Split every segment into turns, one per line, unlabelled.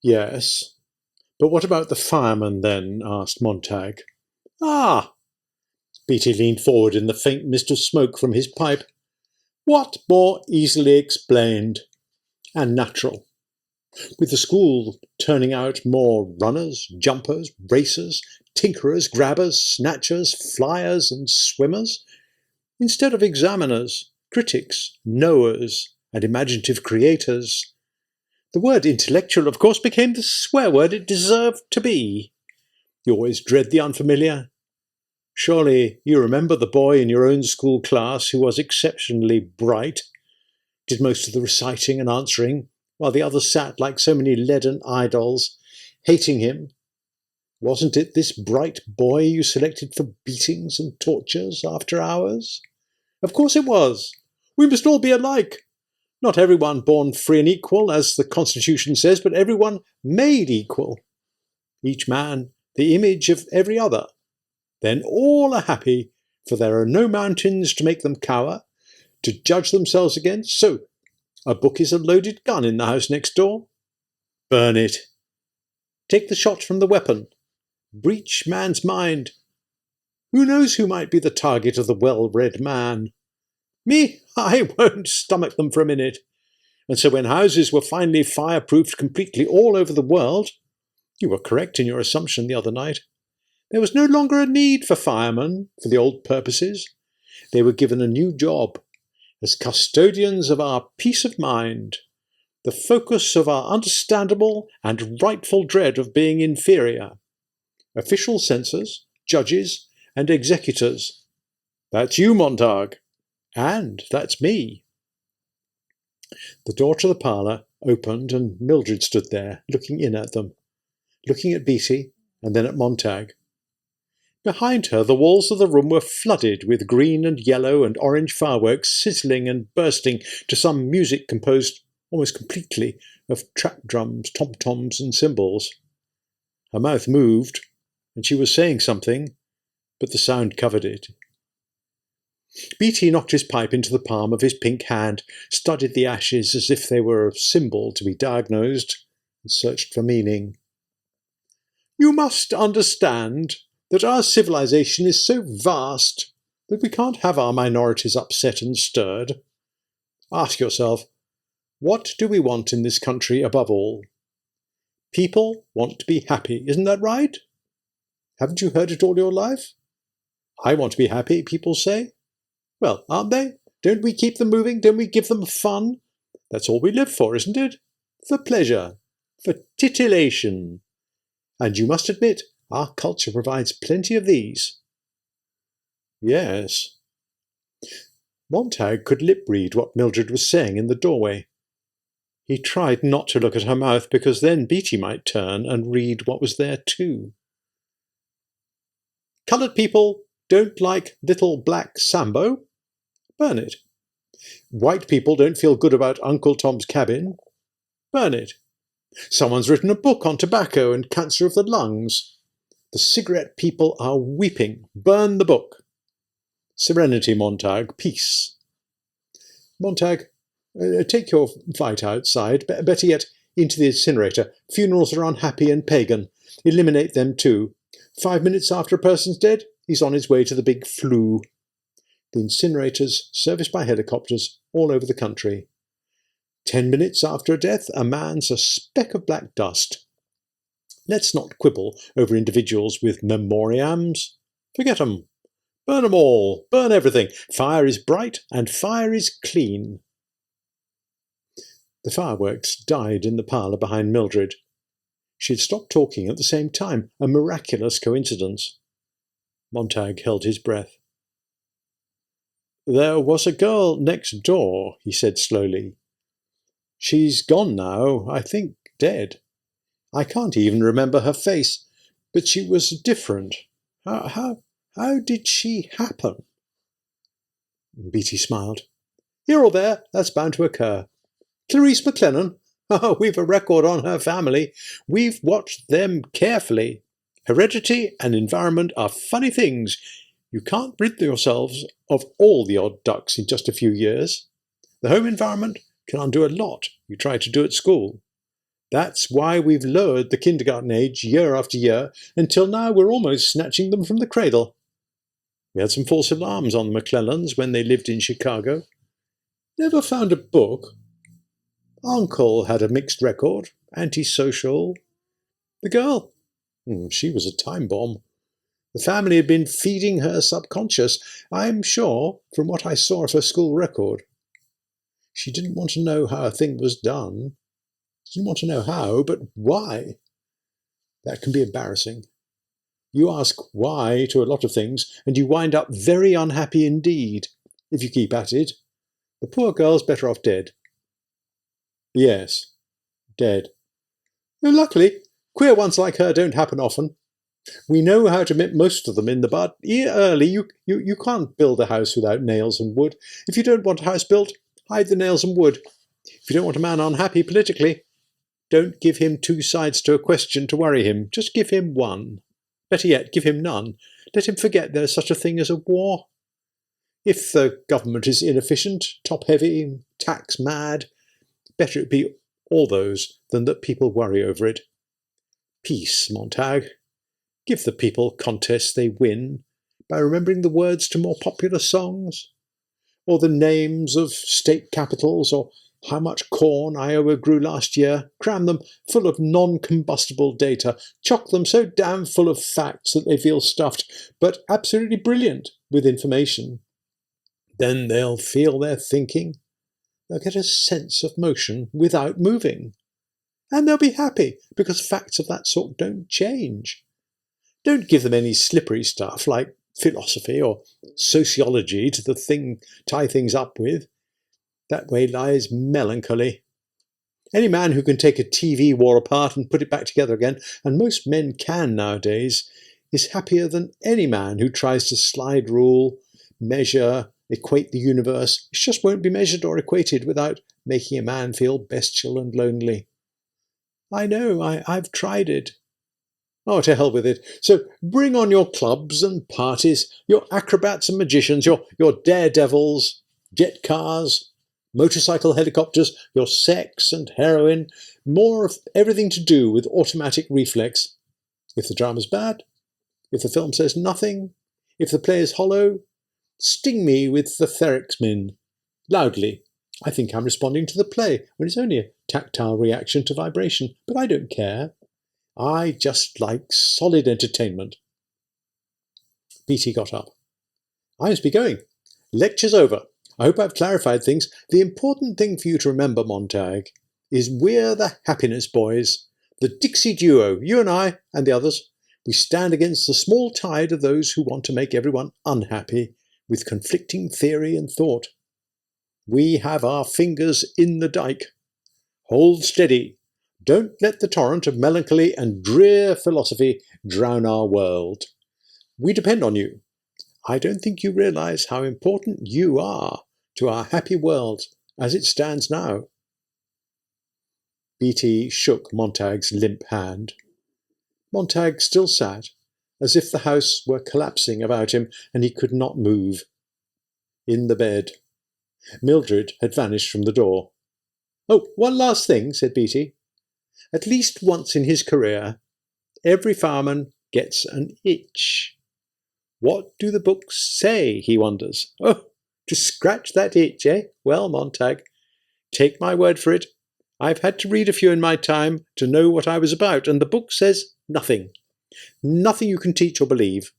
Yes, but what about the fireman then? Asked Montag. Ah! Beatty leaned forward in the faint mist of smoke from his pipe. What more easily explained and natural? With the school turning out more runners, jumpers, racers, tinkerers, grabbers, snatchers, flyers, and swimmers, instead of examiners, critics, knowers, and imaginative creators, the word intellectual, of course, became the swear word it deserved to be. You always dread the unfamiliar. Surely you remember the boy in your own school class who was exceptionally bright, did most of the reciting and answering, while the others sat like so many leaden idols, hating him. Wasn't it this bright boy you selected for beatings and tortures after hours? Of course it was. We must all be alike. Not everyone born free and equal, as the Constitution says, but everyone made equal. Each man the image of every other. Then all are happy, for there are no mountains to make them cower, to judge themselves against. So, a book is a loaded gun in the house next door. Burn it. Take the shot from the weapon. Breach man's mind. Who knows who might be the target of the well-read man? Me, I won't stomach them for a minute. And so when houses were finally fireproofed completely all over the world, you were correct in your assumption the other night, there was no longer a need for firemen for the old purposes. They were given a new job as custodians of our peace of mind, the focus of our understandable and rightful dread of being inferior. Official censors, judges, and executors. That's you, Montag. And that's me. The door to the parlour opened and Mildred stood there, looking in at them, looking at Beatty and then at Montag. Behind her, the walls of the room were flooded with green and yellow and orange fireworks sizzling and bursting to some music composed almost completely of trap drums, tom-toms, and cymbals. Her mouth moved, and she was saying something, but the sound covered it. Beatty knocked his pipe into the palm of his pink hand, studied the ashes as if they were a symbol to be diagnosed, and searched for meaning. You must understand that our civilization is so vast that we can't have our minorities upset and stirred. Ask yourself, what do we want in this country above all? People want to be happy, isn't that right? Haven't you heard it all your life? I want to be happy, people say. Well, aren't they? Don't we keep them moving? Don't we give them fun? That's all we live for, isn't it? For pleasure, for titillation. And you must admit, our culture provides plenty of these. Yes. Montag could lip-read what Mildred was saying in the doorway. He tried not to look at her mouth, because then Beatty might turn and read what was there too. Coloured people don't like little black Sambo. Burn it. White people don't feel good about Uncle Tom's Cabin. Burn it. Someone's written a book on tobacco and cancer of the lungs. The cigarette people are weeping. Burn the book. Serenity, Montag. Peace. Montag, take your fight outside. Better yet, into the incinerator. Funerals are unhappy and pagan. Eliminate them too. 5 minutes after a person's dead, he's on his way to the big flue. The incinerators serviced by helicopters all over the country. 10 minutes after a death, a man's a speck of black dust. Let's not quibble over individuals with memoriams. Forget 'em. Burn 'em all. Burn everything. Fire is bright and fire is clean. The fireworks died in the parlour behind Mildred. She had stopped talking at the same time, a miraculous coincidence. Montag held his breath. There was a girl next door, he said slowly. She's gone now, I think dead. I can't even remember her face, but she was different. How did she happen? Beatty smiled. Here or there, that's bound to occur. Clarice McLennan? Oh, we've a record on her family. We've watched them carefully. Heredity and environment are funny things. You can't rid yourselves of all the odd ducks in just a few years. The home environment can undo a lot you try to do at school. That's why we've lowered the kindergarten age year after year, until now we're almost snatching them from the cradle. We had some false alarms on the McClellans when they lived in Chicago. Never found a book. Uncle had a mixed record, antisocial. The girl, she was a time bomb. The family had been feeding her subconscious, I'm sure, from what I saw of her school record. She didn't want to know how a thing was done. She didn't want to know how, but why? That can be embarrassing. You ask why to a lot of things, and you wind up very unhappy indeed, if you keep at it. The poor girl's better off dead. Yes, dead. Luckily, queer ones like her don't happen often. We know how to nip most of them in the bud. Early, you can't build a house without nails and wood. If you don't want a house built, hide the nails and wood. If you don't want a man unhappy politically, don't give him two sides to a question to worry him. Just give him one. Better yet, give him none. Let him forget there's such a thing as a war. If the government is inefficient, top-heavy, tax-mad, better it be all those than that people worry over it. Peace, Montag. Give the people contests they win by remembering the words to more popular songs, or the names of state capitals, or how much corn Iowa grew last year. Cram them full of non-combustible data. Chock them so damn full of facts that they feel stuffed, but absolutely brilliant with information. Then they'll feel they're thinking. They'll get a sense of motion without moving. And they'll be happy, because facts of that sort don't change. Don't give them any slippery stuff like philosophy or sociology to tie things up with. That way lies melancholy. Any man who can take a TV war apart and put it back together again, and most men can nowadays, is happier than any man who tries to slide rule, measure, equate the universe. It just won't be measured or equated without making a man feel bestial and lonely. I know, I've tried it. Oh, to hell with it. So bring on your clubs and parties, your acrobats and magicians, your daredevils, jet cars, motorcycle helicopters, your sex and heroin, more of everything to do with automatic reflex. If the drama's bad, if the film says nothing, if the play is hollow, sting me with the therexmin, loudly. I think I'm responding to the play, when it's only a tactile reaction to vibration, but I don't care. I just like solid entertainment. Beatty got up. I must be going. Lecture's over. I hope I've clarified things. The important thing for you to remember, Montag, is we're the Happiness Boys, the Dixie duo, you and I and the others. We stand against the small tide of those who want to make everyone unhappy with conflicting theory and thought. We have our fingers in the dike. Hold steady. Don't let the torrent of melancholy and drear philosophy drown our world. We depend on you. I don't think you realise how important you are to our happy world as it stands now. Beatty shook Montag's limp hand. Montag still sat, as if the house were collapsing about him and he could not move. In the bed. Mildred had vanished from the door. Oh, one last thing, said Beatty. At least once in his career, every fireman gets an itch. What do the books say, he wonders. Oh, to scratch that itch, eh? Well, Montag, take my word for it. I've had to read a few in my time to know what I was about, and the book says nothing. Nothing you can teach or believe.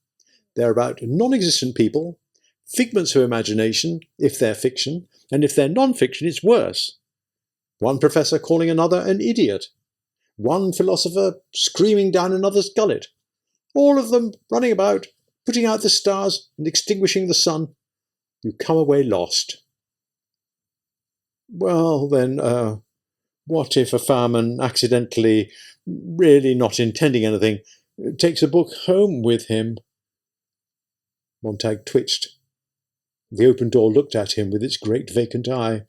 They're about non-existent people, figments of imagination, if they're fiction, and if they're non-fiction, it's worse. One professor calling another an idiot. One philosopher screaming down another's gullet. All of them running about, putting out the stars and extinguishing the sun. You come away lost. Well, then, what if a fireman accidentally, really not intending anything, takes a book home with him? Montag twitched. The open door looked at him with its great vacant eye.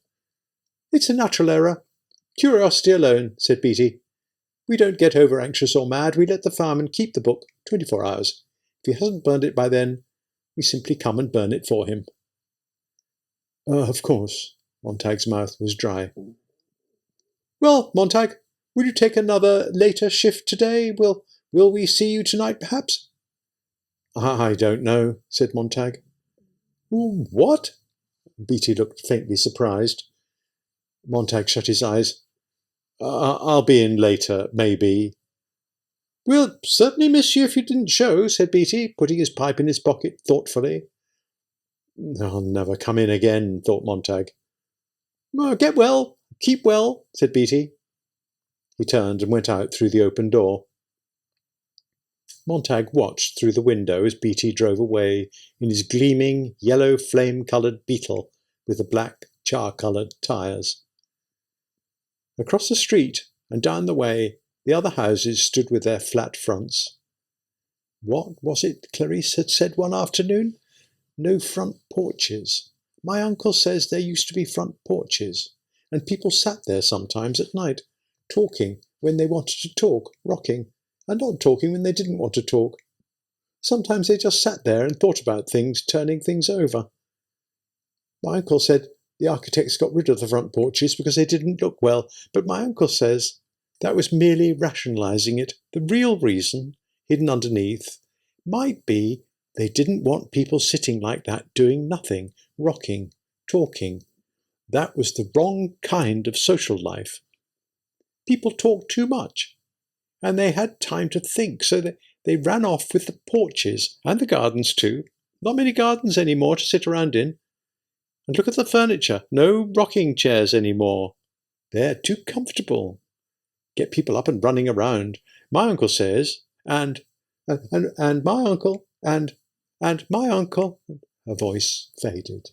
It's a natural error. Curiosity alone, said Beatty. We don't get over-anxious or mad. We let the fireman keep the book 24 hours. If he hasn't burned it by then, we simply come and burn it for him. Of course. Montag's mouth was dry. Well, Montag, will you take another later shift today? Will we see you tonight, perhaps? I don't know, said Montag. What? Beatty looked faintly surprised. Montag shut his eyes. I'll be in later, maybe. We'll certainly miss you if you didn't show, said Beatty, putting his pipe in his pocket thoughtfully. I'll never come in again, thought Montag. Get well, keep well, said Beatty. He turned and went out through the open door. Montag watched through the window as Beatty drove away in his gleaming, yellow flame-coloured Beetle with the black, char-coloured tyres. Across the street and down the way, the other houses stood with their flat fronts. What was it Clarice had said one afternoon? No front porches. My uncle says there used to be front porches, and people sat there sometimes at night, talking when they wanted to talk, rocking, and not talking when they didn't want to talk. Sometimes they just sat there and thought about things, turning things over. My uncle said the architects got rid of the front porches because they didn't look well, but my uncle says that was merely rationalising it. The real reason, hidden underneath, might be they didn't want people sitting like that doing nothing, rocking, talking. That was the wrong kind of social life. People talked too much, and they had time to think, so that they ran off with the porches, and the gardens too. Not many gardens anymore to sit around in. And look at the furniture. No rocking chairs anymore. They're too comfortable. Get people up and running around. My uncle says, and my uncle, and my uncle. Her voice faded.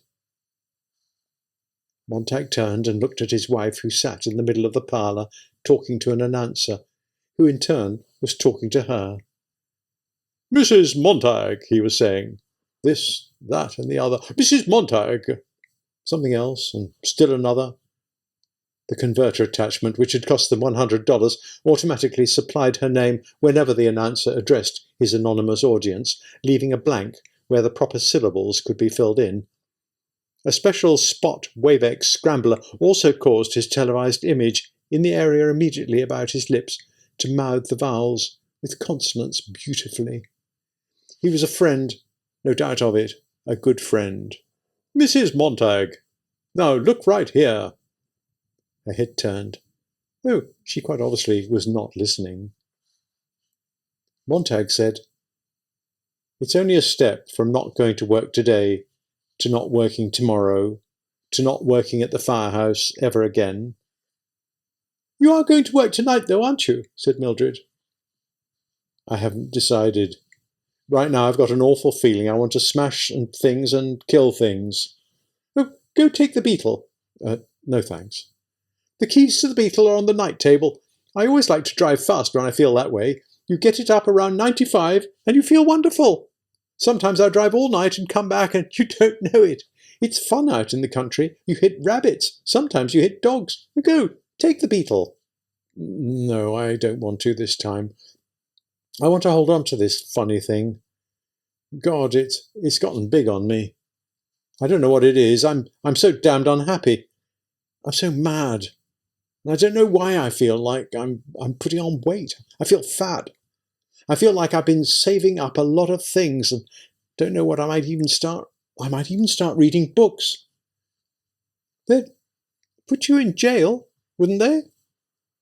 Montag turned and looked at his wife, who sat in the middle of the parlour, talking to an announcer, who in turn was talking to her. Mrs. Montag, he was saying. This, that, and the other. Mrs. Montag. Something else, and still another. The converter attachment, which had cost them $100, automatically supplied her name whenever the announcer addressed his anonymous audience, leaving a blank where the proper syllables could be filled in. A special spot Wavex scrambler also caused his televised image in the area immediately about his lips to mouth the vowels with consonants beautifully. He was a friend, no doubt of it, a good friend. Mrs. Montag, now look right here. Her head turned. Oh, she quite obviously was not listening. Montag said, It's only a step from not going to work today to not working tomorrow, to not working at the firehouse ever again. You are going to work tonight, though, aren't you? Said Mildred. I haven't decided. Right now I've got an awful feeling I want to smash things and kill things. Oh, go take the Beetle. No thanks. The keys to the Beetle are on the night table. I always like to drive fast when I feel that way. You get it up around 95 and you feel wonderful. Sometimes I drive all night and come back and you don't know it. It's fun out in the country. You hit rabbits. Sometimes you hit dogs. Go, take the Beetle. No, I don't want to this time. I want to hold on to this funny thing. God, it's gotten big on me. I don't know what it is. I'm so damned unhappy. I'm so mad. And I don't know why I feel like I'm putting on weight. I feel fat. I feel like I've been saving up a lot of things and don't know what I might even start reading books. They'd put you in jail, wouldn't they?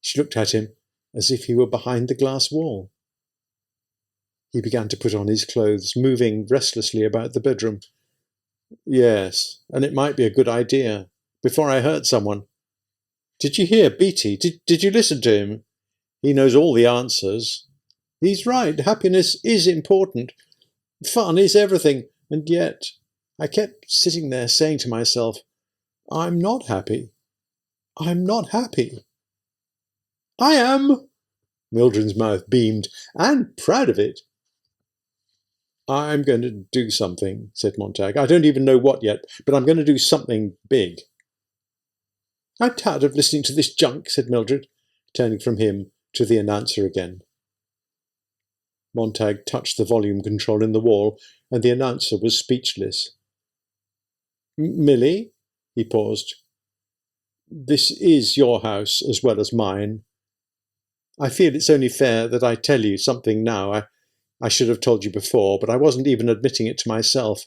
She looked at him as if he were behind the glass wall. He began to put on his clothes, moving restlessly about the bedroom. Yes, and it might be a good idea, before I hurt someone. Did you hear Beatty? Did you listen to him? He knows all the answers. He's right, happiness is important. Fun is everything, and yet I kept sitting there saying to myself, I'm not happy. I'm not happy. I am! Mildred's mouth beamed, and proud of it. I'm going to do something, said Montag. I don't even know what yet, but I'm going to do something big. I'm tired of listening to this junk, said Mildred, turning from him to the announcer again. Montag touched the volume control in the wall, and the announcer was speechless. Millie? He paused. This is your house as well as mine. I feel it's only fair that I tell you something now I should have told you before, but I wasn't even admitting it to myself.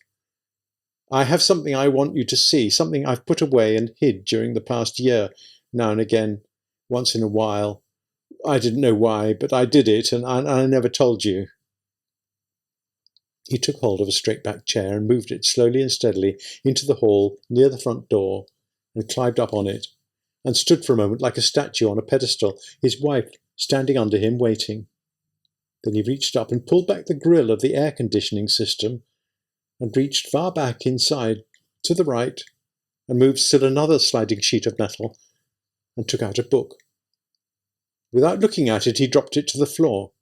I have something I want you to see, something I've put away and hid during the past year, now and again, once in a while. I didn't know why, but I did it, and I never told you." He took hold of a straight-backed chair and moved it slowly and steadily into the hall near the front door, and climbed up on it, and stood for a moment like a statue on a pedestal, his wife standing under him, waiting. Then he reached up and pulled back the grill of the air-conditioning system, and reached far back inside, to the right, and moved still another sliding sheet of metal, and took out a book. Without looking at it, he dropped it to the floor.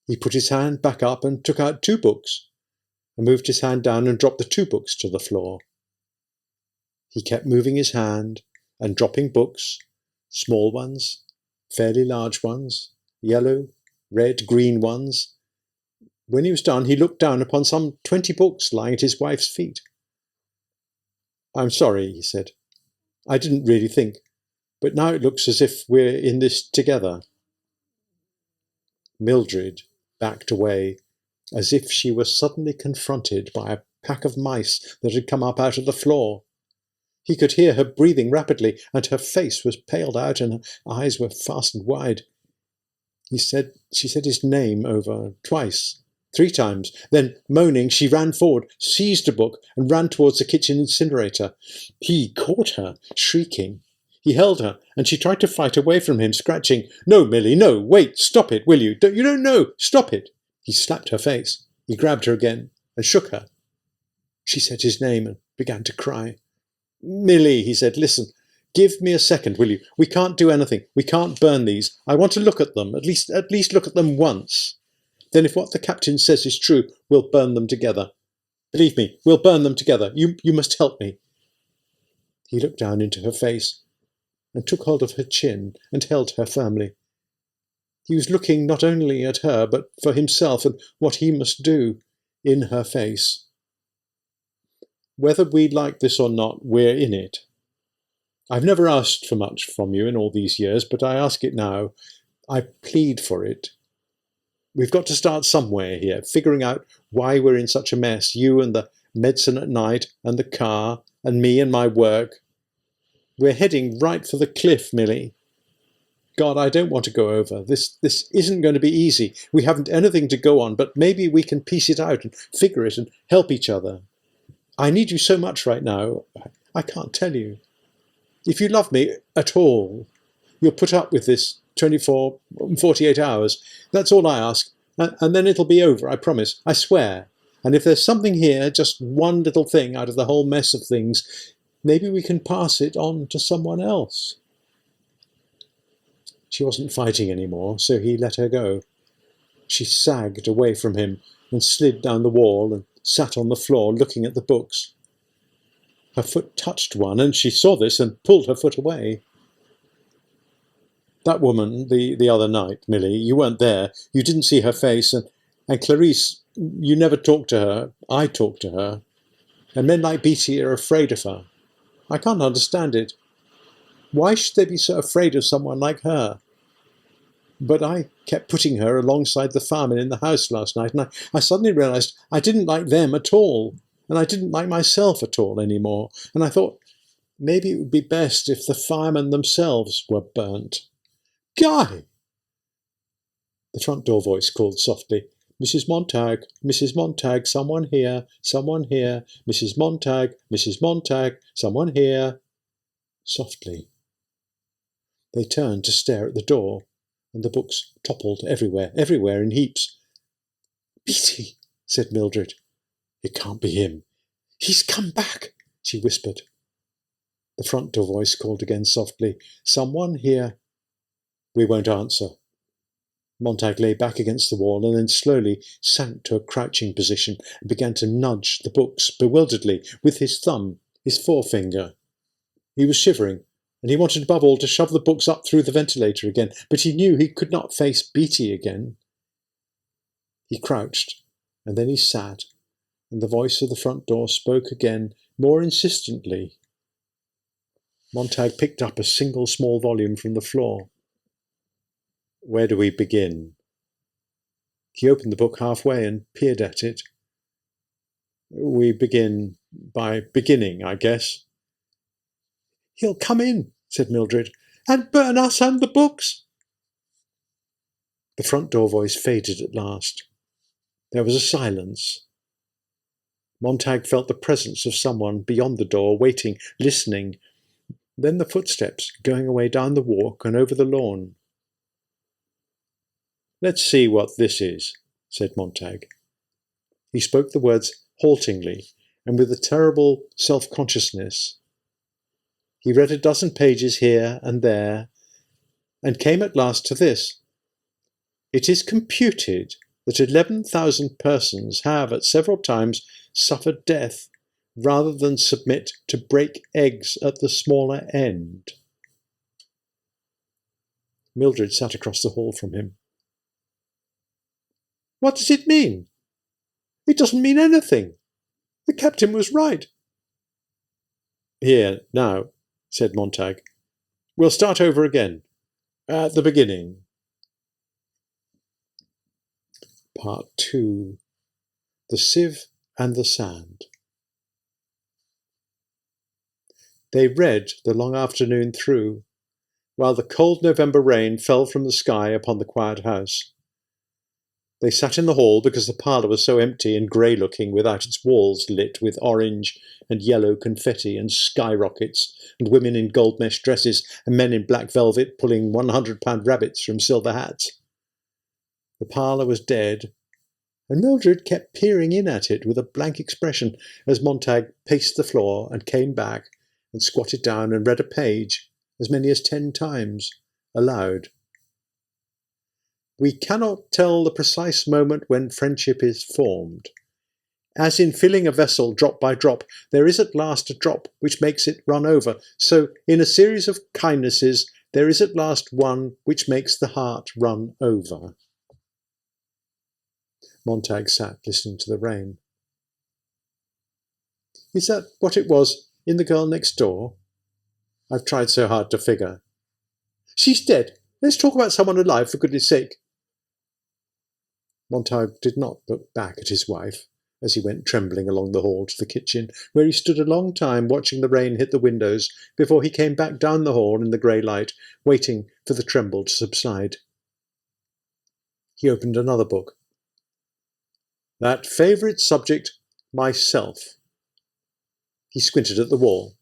He put his hand back up and took out 2 books, and moved his hand down and dropped the 2 books to the floor. He kept moving his hand and dropping books, small ones, fairly large ones, yellow, red, green ones. When he was done, he looked down upon some 20 books lying at his wife's feet. "I'm sorry," he said. "I didn't really think, but now it looks as if we're in this together." Mildred backed away, as if she were suddenly confronted by a pack of mice that had come up out of the floor. He could hear her breathing rapidly, and her face was paled out, and her eyes were fastened wide. She said his name over twice, 3 times. Then, moaning, she ran forward, seized a book, and ran towards the kitchen incinerator. He caught her, shrieking. He held her, and she tried to fight away from him, scratching. "No, Millie, no, wait, stop it, will you? You don't know, stop it." He slapped her face. He grabbed her again and shook her. She said his name and began to cry. "Millie," he said, "listen. Give me a second, will you? We can't do anything. We can't burn these. I want to look at them, at least look at them once. Then if what the captain says is true, we'll burn them together. Believe me, we'll burn them together. You must help me." He looked down into her face and took hold of her chin and held her firmly. He was looking not only at her, but for himself and what he must do in her face. "Whether we like this or not, we're in it. I've never asked for much from you in all these years, but I ask it now. I plead for it. We've got to start somewhere here, figuring out why we're in such a mess, you and the medicine at night, and the car, and me and my work. We're heading right for the cliff, Millie. God, I don't want to go over. This isn't going to be easy. We haven't anything to go on, but maybe we can piece it out and figure it and help each other. I need you so much right now. I can't tell you. If you love me at all, you'll put up with this 24, 48 hours. That's all I ask. And then it'll be over, I promise. I swear. And if there's something here, just one little thing out of the whole mess of things, maybe we can pass it on to someone else." She wasn't fighting anymore, so he let her go. She sagged away from him and slid down the wall and sat on the floor looking at the books. Her foot touched one, and she saw this and pulled her foot away. "That woman, the other night, Millie, you weren't there. You didn't see her face, and Clarice, you never talked to her. I talked to her. And men like Beatty are afraid of her. I can't understand it. Why should they be so afraid of someone like her? But I kept putting her alongside the fireman in the house last night, and I suddenly realized I didn't like them at all, and I didn't like myself at all anymore, and I thought maybe it would be best if the firemen themselves were burnt." "Guy!" The front door voice called softly, "Mrs. Montag, Mrs. Montag, someone here, Mrs. Montag, Mrs. Montag, someone here." Softly. They turned to stare at the door, and the books toppled everywhere in heaps. "Beatty," said Mildred. "It can't be him. He's come back," she whispered. The front door voice called again softly, "Someone here." "We won't answer." Montag lay back against the wall and then slowly sank to a crouching position and began to nudge the books bewilderedly with his thumb, his forefinger. He was shivering, and he wanted above all to shove the books up through the ventilator again, but he knew he could not face Beatty again. He crouched, and then he sat, and the voice of the front door spoke again, more insistently. Montag picked up a single small volume from the floor. Where do we begin? He opened the book halfway and peered at it. We begin by beginning, I guess. He'll come in, said Mildred, and burn us and the books. The front door voice faded at last. There was a silence. Montag felt the presence of someone beyond the door, waiting, listening. Then the footsteps going away down the walk and over the lawn. Let's see what this is, said Montag. He spoke the words haltingly and with a terrible self-consciousness. He read a dozen pages here and there, and came at last to this. It is computed that 11,000 persons have at several times suffered death rather than submit to break eggs at the smaller end. Mildred sat across the hall from him. What does it mean? It doesn't mean anything. The captain was right. Here, now, said Montag. We'll start over again. At the beginning. Part 2. The Sieve and the Sand. They read the long afternoon through, while the cold November rain fell from the sky upon the quiet house. They sat in the hall because the parlour was so empty and grey-looking without its walls lit with orange and yellow confetti and skyrockets and women in gold mesh dresses and men in black velvet pulling £100 rabbits from silver hats. The parlour was dead, and Mildred kept peering in at it with a blank expression as Montag paced the floor and came back and squatted down and read a page, as many as 10 times, aloud. We cannot tell the precise moment when friendship is formed. As in filling a vessel drop by drop, there is at last a drop which makes it run over. So, in a series of kindnesses, there is at last one which makes the heart run over. Montag sat listening to the rain. Is that what it was in the girl next door? I've tried so hard to figure. She's dead. Let's talk about someone alive, for goodness sake. Montag did not look back at his wife as he went trembling along the hall to the kitchen, where he stood a long time watching the rain hit the windows before he came back down the hall in the grey light, waiting for the tremble to subside. He opened another book. That favourite subject, myself. He squinted at the wall.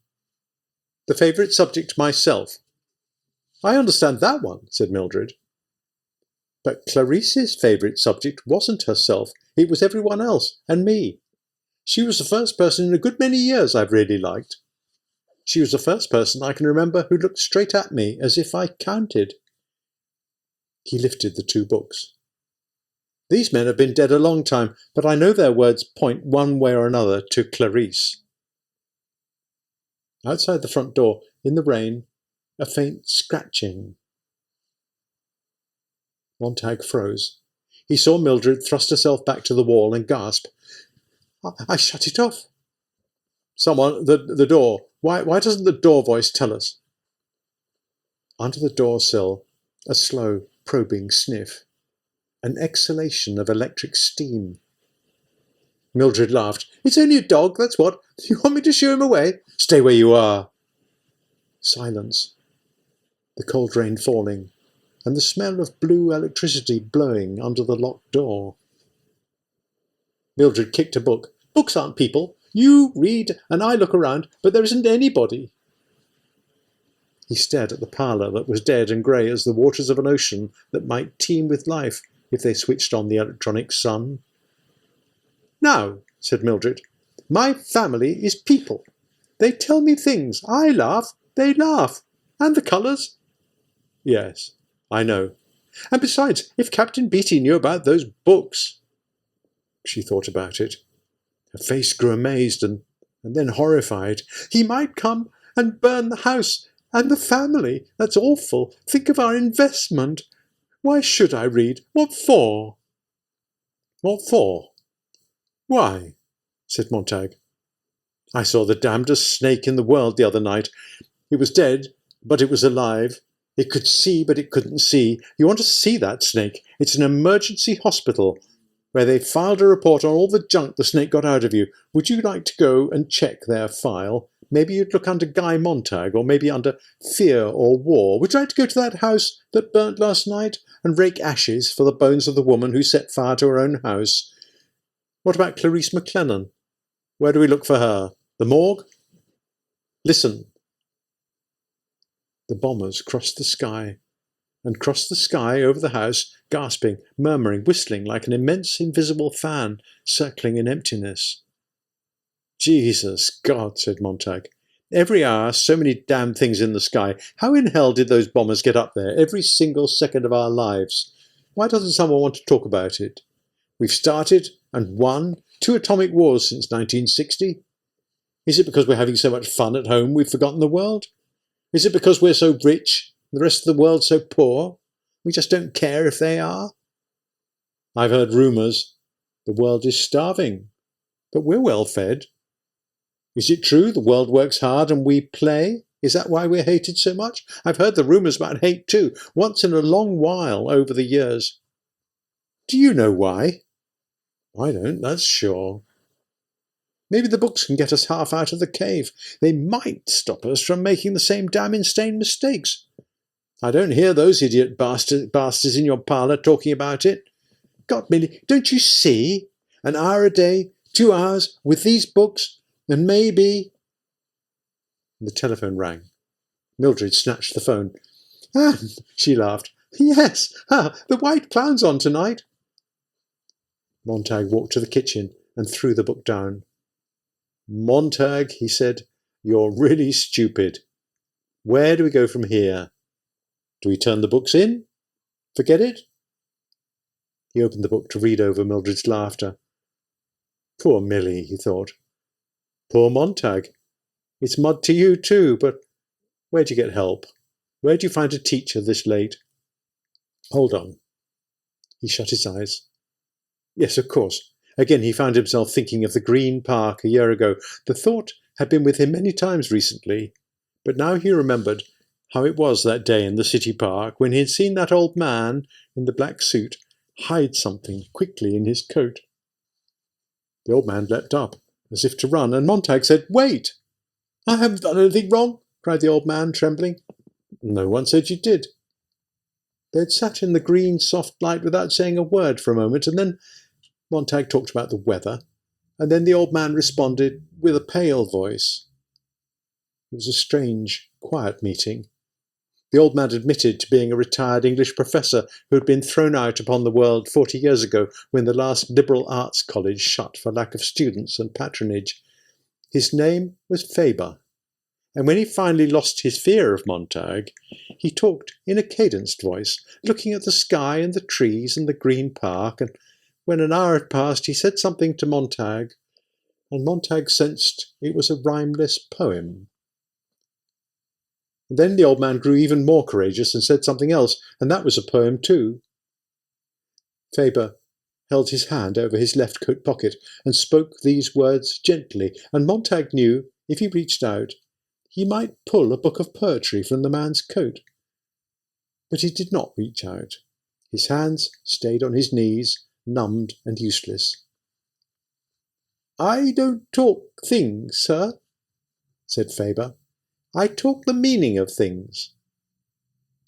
The favourite subject, myself. I understand that one, said Mildred. But Clarice's favourite subject wasn't herself. It was everyone else, and me. She was the first person in a good many years I've really liked. She was the first person I can remember who looked straight at me as if I counted. He lifted the 2 books. These men have been dead a long time, but I know their words point one way or another to Clarice. Outside the front door, in the rain, a faint scratching. Montag froze. He saw Mildred thrust herself back to the wall and gasp. I shut it off. Someone, the door. Why doesn't the door voice tell us? Under the door sill, a slow, probing sniff. An exhalation of electric steam. Mildred laughed. It's only a dog, that's what. You want me to shoo him away? Stay where you are. Silence. The cold rain falling, and the smell of blue electricity blowing under the locked door. Mildred kicked a book. Books aren't people. You read and I look around, but there isn't anybody. He stared at the parlour that was dead and grey as the waters of an ocean that might teem with life if they switched on the electronic sun. Now, said Mildred, my family is people. They tell me things. I laugh. They laugh. And the colours? Yes, I know. And besides, if Captain Beattie knew about those books... She thought about it. Her face grew amazed and then horrified. He might come and burn the house and the family. That's awful. Think of our investment. Why should I read? What for? What for? Why? Said Montag. I saw the damnedest snake in the world the other night. It was dead, but it was alive. It could see, but it couldn't see. You want to see that snake? It's an emergency hospital where they filed a report on all the junk the snake got out of you. Would you like to go and check their file? Maybe you'd look under Guy Montag, or maybe under Fear or War. Would you like to go to that house that burnt last night and rake ashes for the bones of the woman who set fire to her own house? What about Clarice McLennan? Where do we look for her? The morgue? Listen. The bombers crossed the sky, and crossed the sky over the house, gasping, murmuring, whistling like an immense invisible fan circling in emptiness. Jesus God, said Montag. Every hour, so many damn things in the sky. How in hell did those bombers get up there every single second of our lives? Why doesn't someone want to talk about it? We've started and won 2 atomic wars since 1960. Is it because we're having so much fun at home we've forgotten the world? Is it because we're so rich, and the rest of the world so poor? We just don't care if they are? I've heard rumours. The world is starving, but we're well fed. Is it true the world works hard and we play? Is that why we're hated so much? I've heard the rumours about hate too, once in a long while over the years. Do you know why? I don't, that's sure. Maybe the books can get us half out of the cave. They might stop us from making the same damn insane mistakes. I don't hear those idiot bastards in your parlour talking about it. God, Millie, don't you see? An hour a day, 2 hours, with these books, and maybe... The telephone rang. Mildred snatched the phone. Ah, she laughed. Yes, the White Clown's on tonight. Montag walked to the kitchen and threw the book down. Montag, he said, you're really stupid. Where do we go from here? Do we turn the books in? Forget it? He opened the book to read over Mildred's laughter. Poor Millie, he thought. Poor Montag. It's mud to you too, but where'd you get help? Where'd you find a teacher this late? Hold on. He shut his eyes. Yes, of course. Again he found himself thinking of the Green Park a year ago. The thought had been with him many times recently, but now he remembered how it was that day in the city park when he had seen that old man in the black suit hide something quickly in his coat. The old man leapt up, as if to run, and Montag said, Wait! I haven't done anything wrong, cried the old man, trembling. No one said you did. They had sat in the green soft light without saying a word for a moment, and then Montag talked about the weather, and then the old man responded with a pale voice. It was a strange, quiet meeting. The old man admitted to being a retired English professor who had been thrown out upon the world 40 years ago when the last liberal arts college shut for lack of students and patronage. His name was Faber, and when he finally lost his fear of Montag, he talked in a cadenced voice, looking at the sky and the trees and the green park, and when an hour had passed he said something to Montag, and Montag sensed it was a rhymeless poem. And then the old man grew even more courageous and said something else, and that was a poem too. Faber held his hand over his left coat pocket and spoke these words gently, and Montag knew, if he reached out, he might pull a book of poetry from the man's coat. But he did not reach out. His hands stayed on his knees, numbed and useless. I don't talk things, sir, said Faber. I talk the meaning of things.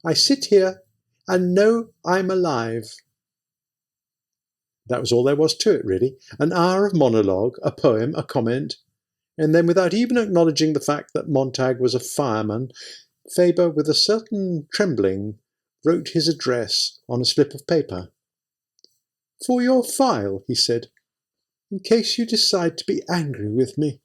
I sit here and know I'm alive. That was all there was to it, really. An hour of monologue, a poem, a comment, and then without even acknowledging the fact that Montag was a fireman, Faber, with a certain trembling, wrote his address on a slip of paper. For your file, he said, in case you decide to be angry with me.